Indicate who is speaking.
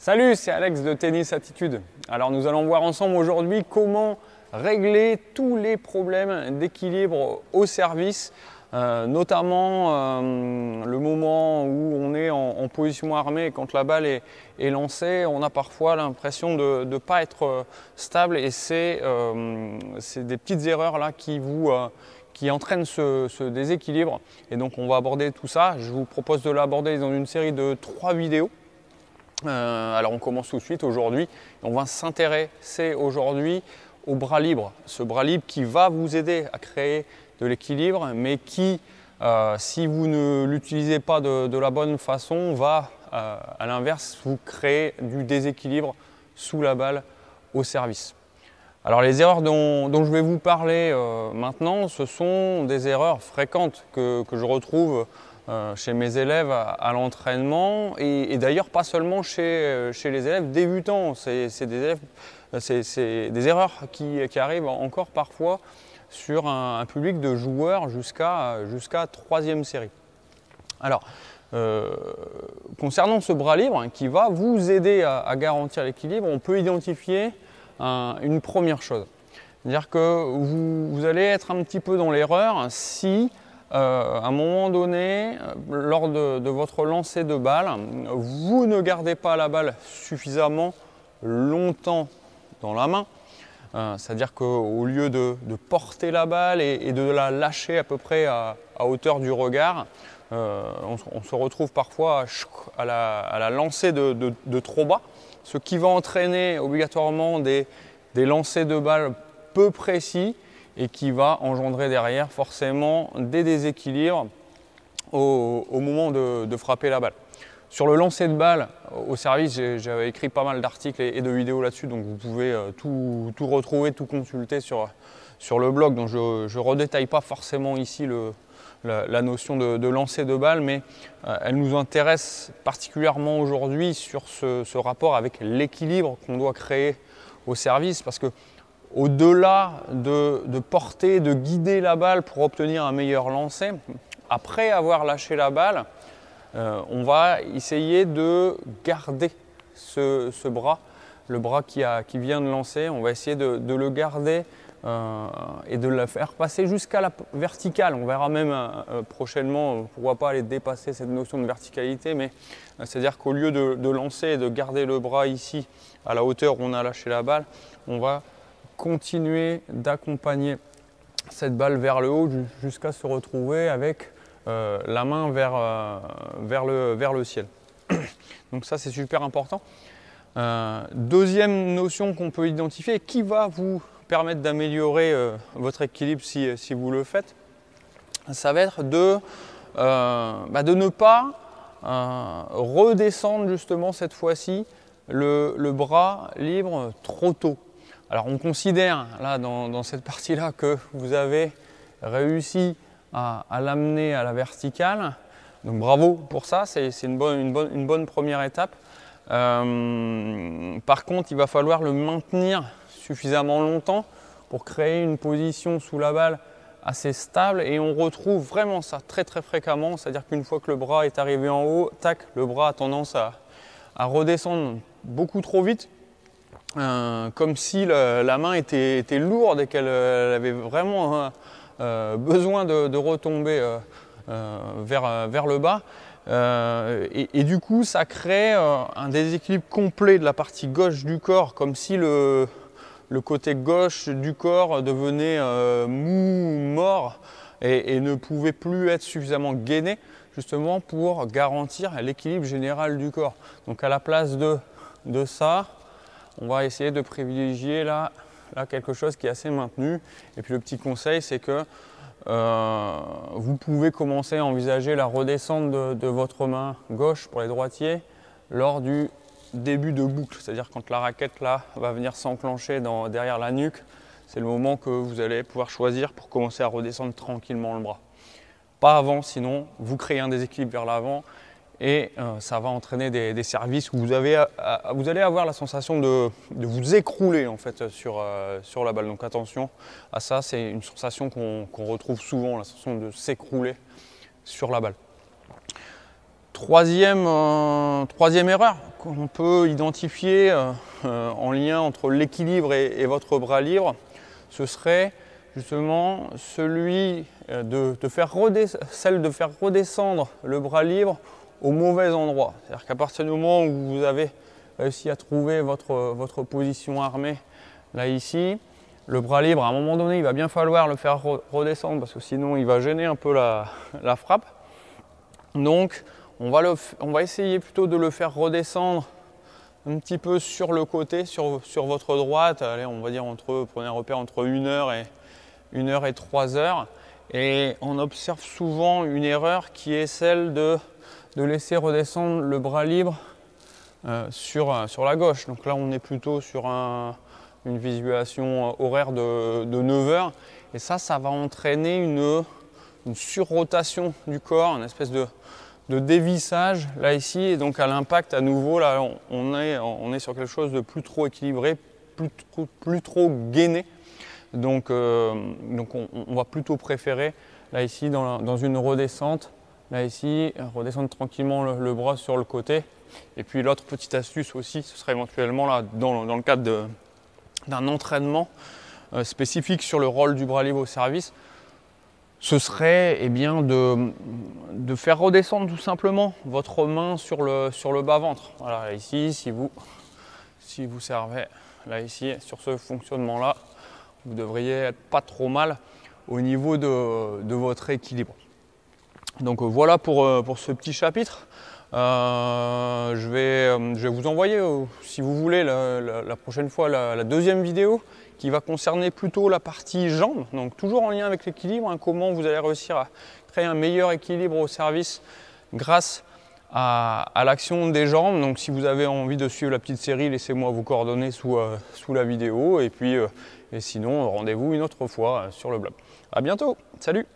Speaker 1: Salut, c'est Alex de Tennis Attitude. Alors nous allons voir ensemble aujourd'hui comment régler tous les problèmes d'équilibre au service, notamment le moment où on est en position armée et quand la balle est lancée, on a parfois l'impression de ne pas être stable et c'est des petites erreurs là qui entraînent ce déséquilibre. Et donc on va aborder tout ça. Je vous propose de l'aborder dans une série de 3 vidéos. Alors on commence tout de suite aujourd'hui. On va s'intéresser aujourd'hui au bras libre. Ce bras libre qui va vous aider à créer de l'équilibre, mais qui, si vous ne l'utilisez pas de la bonne façon, va à l'inverse vous créer du déséquilibre sous la balle au service. Alors les erreurs dont je vais vous parler maintenant, ce sont des erreurs fréquentes que je retrouve chez mes élèves à l'entraînement et d'ailleurs pas seulement chez les élèves débutants. C'est des erreurs qui arrivent encore parfois sur un public de joueurs jusqu'à 3e série. Alors, concernant ce bras libre qui va vous aider à garantir l'équilibre, on peut identifier une première chose. C'est-à-dire que vous allez être un petit peu dans l'erreur si à un moment donné, lors de votre lancer de balle, vous ne gardez pas la balle suffisamment longtemps dans la main. C'est-à-dire qu'au lieu de porter la balle et de la lâcher à peu près à hauteur du regard, on se retrouve parfois à la lancée de trop bas, ce qui va entraîner obligatoirement des lancers de balle peu précis et qui va engendrer derrière forcément des déséquilibres au moment de frapper la balle. Sur le lancer de balle au service, j'avais écrit pas mal d'articles et de vidéos là-dessus, donc vous pouvez tout retrouver, tout consulter sur le blog. Donc je ne redétaille pas forcément ici la notion de lancer de balle, mais elle nous intéresse particulièrement aujourd'hui sur ce rapport avec l'équilibre qu'on doit créer au service, parce que au-delà de porter, de guider la balle pour obtenir un meilleur lancer, après avoir lâché la balle, on va essayer de garder ce bras, le bras qui vient de lancer, on va essayer de le garder et de le faire passer jusqu'à la verticale. On verra même prochainement, pourquoi pas aller dépasser cette notion de verticalité, mais c'est-à-dire qu'au lieu de lancer et de garder le bras ici à la hauteur où on a lâché la balle, on va continuer d'accompagner cette balle vers le haut jusqu'à se retrouver avec la main vers le ciel. Donc ça c'est super important. Deuxième notion qu'on peut identifier qui va vous permettre d'améliorer votre équilibre si vous le faites, ça va être de ne pas redescendre justement cette fois-ci le bras libre trop tôt. Alors on considère là dans cette partie-là que vous avez réussi à l'amener à la verticale. Donc bravo pour ça, c'est une bonne première étape. Par contre, il va falloir le maintenir suffisamment longtemps pour créer une position sous la balle assez stable et on retrouve vraiment ça très fréquemment. C'est-à-dire qu'une fois que le bras est arrivé en haut, tac, le bras a tendance à redescendre beaucoup trop vite. Comme si la main était lourde et qu'elle avait vraiment besoin de retomber vers le bas. Et du coup, ça crée un déséquilibre complet de la partie gauche du corps, comme si le côté gauche du corps devenait mou, mort et ne pouvait plus être suffisamment gainé justement pour garantir l'équilibre général du corps. Donc à la place de ça, on va essayer de privilégier là quelque chose qui est assez maintenu. Et puis le petit conseil, c'est que vous pouvez commencer à envisager la redescente de votre main gauche pour les droitiers lors du début de boucle. C'est-à-dire quand la raquette là va venir s'enclencher derrière la nuque, c'est le moment que vous allez pouvoir choisir pour commencer à redescendre tranquillement le bras. Pas avant, sinon vous créez un déséquilibre vers l'avant et ça va entraîner des services où vous allez avoir la sensation de vous écrouler en fait sur la balle. Donc attention à ça, c'est une sensation qu'on retrouve souvent, la sensation de s'écrouler sur la balle. Troisième erreur qu'on peut identifier en lien entre l'équilibre et votre bras libre, ce serait justement celui de faire redescendre le bras libre au mauvais endroit. C'est-à-dire qu'à partir du moment où vous avez réussi à trouver votre position armée, là ici, le bras libre, à un moment donné, il va bien falloir le faire redescendre parce que sinon il va gêner un peu la frappe. Donc on va essayer plutôt de le faire redescendre un petit peu sur le côté, sur votre droite. Allez, on va dire prenez un repère entre 1 heure et 3 heures. Et on observe souvent une erreur qui est celle de laisser redescendre le bras libre sur la gauche. Donc là, on est plutôt sur une visualisation horaire de 9 heures. Et ça va entraîner une surrotation du corps, une espèce de dévissage là ici. Et donc à l'impact, à nouveau, là, on est sur quelque chose de plus trop équilibré, plus trop gainé. Donc on va plutôt préférer là ici dans une redescente, là ici, redescendre tranquillement le bras sur le côté. Et puis l'autre petite astuce aussi, ce serait éventuellement là dans le cadre d'un entraînement spécifique sur le rôle du bras libre au service, ce serait bien de faire redescendre tout simplement votre main sur le bas-ventre. Voilà, là, ici, si vous servez là ici sur ce fonctionnement là, vous devriez être pas trop mal au niveau de votre équilibre. Donc voilà pour ce petit chapitre. Je vais vous envoyer, si vous voulez, la prochaine fois la deuxième vidéo qui va concerner plutôt la partie jambes, donc toujours en lien avec l'équilibre, comment vous allez réussir à créer un meilleur équilibre au service grâce à l'action des jambes. Donc si vous avez envie de suivre la petite série, laissez-moi vos coordonnées sous la vidéo, et sinon rendez-vous une autre fois sur le blog. À bientôt, salut!